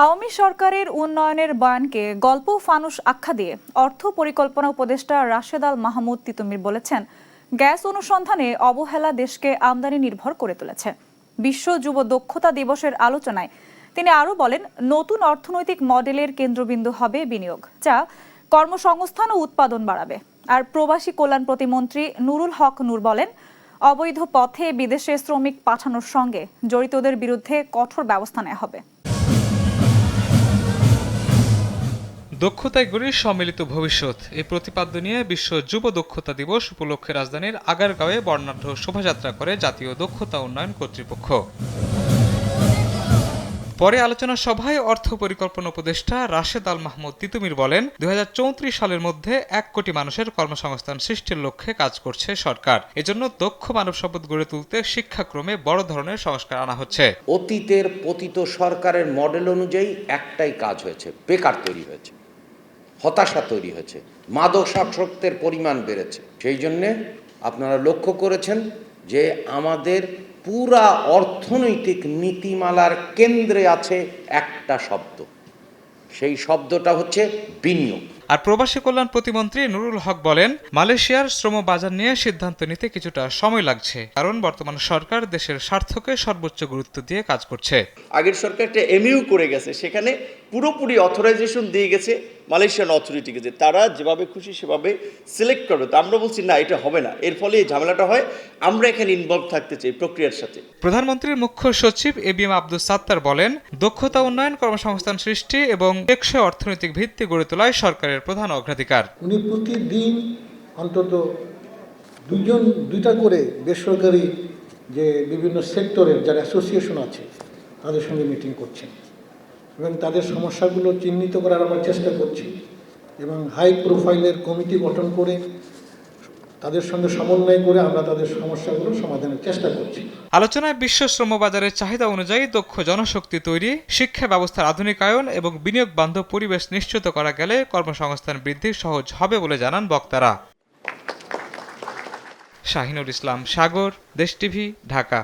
আওয়ামী সরকারের উন্নয়নের বয়ানকে গল্প ফানুস আখ্যা দিয়ে অর্থ পরিকল্পনা উপদেষ্টা রাশেদ আল মাহমুদ তিতুমির বলেছেন, গ্যাস অনুসন্ধানে অবহেলা দেশকে আমদানি নির্ভর করে তুলেছে। বিশ্ব যুব দক্ষতা দিবসের আলোচনায় তিনি আরও বলেন, নতুন অর্থনৈতিক মডেলের কেন্দ্রবিন্দু হবে বিনিয়োগ, যা কর্মসংস্থান ও উৎপাদন বাড়াবে। আর প্রবাসী কল্যাণ প্রতিমন্ত্রী নুরুল হক নূর বলেন, অবৈধ পথে বিদেশে শ্রমিক পাঠানোর সঙ্গে জড়িতদের বিরুদ্ধে কঠোর ব্যবস্থা নেওয়া হবে। দক্ষতায় গড়ে সম্মিলিত ভবিষ্যৎ এই প্রতিপাদ্য নিয়ে বিশ্ব যুব দক্ষতা দিবস উপলক্ষে রাজধানীর আগারগাঁওয়ে বর্ণাঢ্য শোভাযাত্রা করে জাতীয় দক্ষতা উন্নয়ন কর্তৃপক্ষ। পরে আলোচনা সভায় অর্থ পরিকল্পনা উপদেষ্টা রাশেদ আল মাহমুদ তিতুমির বলেন, ২০৩৪ সালের মধ্যে ১ কোটি মানুষের কর্মসংস্থান সৃষ্টির লক্ষ্যে কাজ করছে সরকার। এজন্য দক্ষ মানব সম্পদ গড়ে তুলতে শিক্ষাক্রমে বড় ধরনের সংস্কার আনা হচ্ছে। অতীতের পতিত সরকারের মডেল অনুযায়ী একটাই কাজ হয়েছে, বেকার তৈরি হয়েছে, হতাশা তৈরি হয়েছে, মাদকাসক্তের পরিমাণ বেড়েছে। সেই জন্যে আপনারা লক্ষ্য করেছেন যে আমাদের পুরা অর্থনৈতিক নীতিমালার কেন্দ্রে আছে একটা শব্দ, সেই শব্দটা হচ্ছে বিনিয়োগ। আর প্রবাসী কল্যাণ প্রতিমন্ত্রী নুরুল হক বলেন, মালয়েশিয়ার শ্রম বাজার নিয়ে সিদ্ধান্ত নিতে কিছুটা সময় লাগছে, কারণ বর্তমান সরকার দেশের স্বার্থকে সর্বোচ্চ গুরুত্ব দিয়ে কাজ করছে। আগের সরকার একটা এমইউ করে গেছে, সেখানে পুরোপুরি অথরাইজেশন দিয়ে গেছে মালয়েশিয়ান অথরিটিকে, যে তারা যেভাবে খুশি সেভাবে সিলেক্ট করবে। তো আমরা বলছি না, এটা হবে না, এর ফলে এই ঝামেলাটা হয়। আমরা এখানে ইনভলভ থাকতে চাই প্রক্রিয়ার সাথে। প্রধানমন্ত্রীর মুখ্য সচিব এবিএম আব্দুস সাত্তার বলেন, দক্ষতা উন্নয়ন, কর্মসংস্থান সৃষ্টি এবং টেকসই অর্থনৈতিক ভিত্তি গড়ে তোলায় সরকারের প্রধান অগ্রাধিকার। উনি প্রতিদিন অন্তত দুইটা করে বেসরকারি যে বিভিন্ন সেক্টরের যারা অ্যাসোসিয়েশন আছে তাদের সঙ্গে মিটিং করছেন এবং তাদের সমস্যাগুলো চিহ্নিত করার আমরা চেষ্টা করছি এবং হাই প্রোফাইলের কমিটি গঠন করে তাদের সঙ্গে সমন্বয় করে আমরা তাদের সমস্যাগুলো সমাধানের চেষ্টা করছি। আলোচনায় বিশ্ব শ্রম বাজারের চাহিদা অনুযায়ী দক্ষ জনশক্তি তৈরি, শিক্ষা ব্যবস্থার আধুনিকায়ন এবং বিনিয়োগ বান্ধব পরিবেশ নিশ্চিত করা গেলে কর্মসংস্থান বৃদ্ধি সহজ হবে বলে জানান বক্তারা। শাহিনুর ইসলাম সাগর, দেশ টিভি, ঢাকা।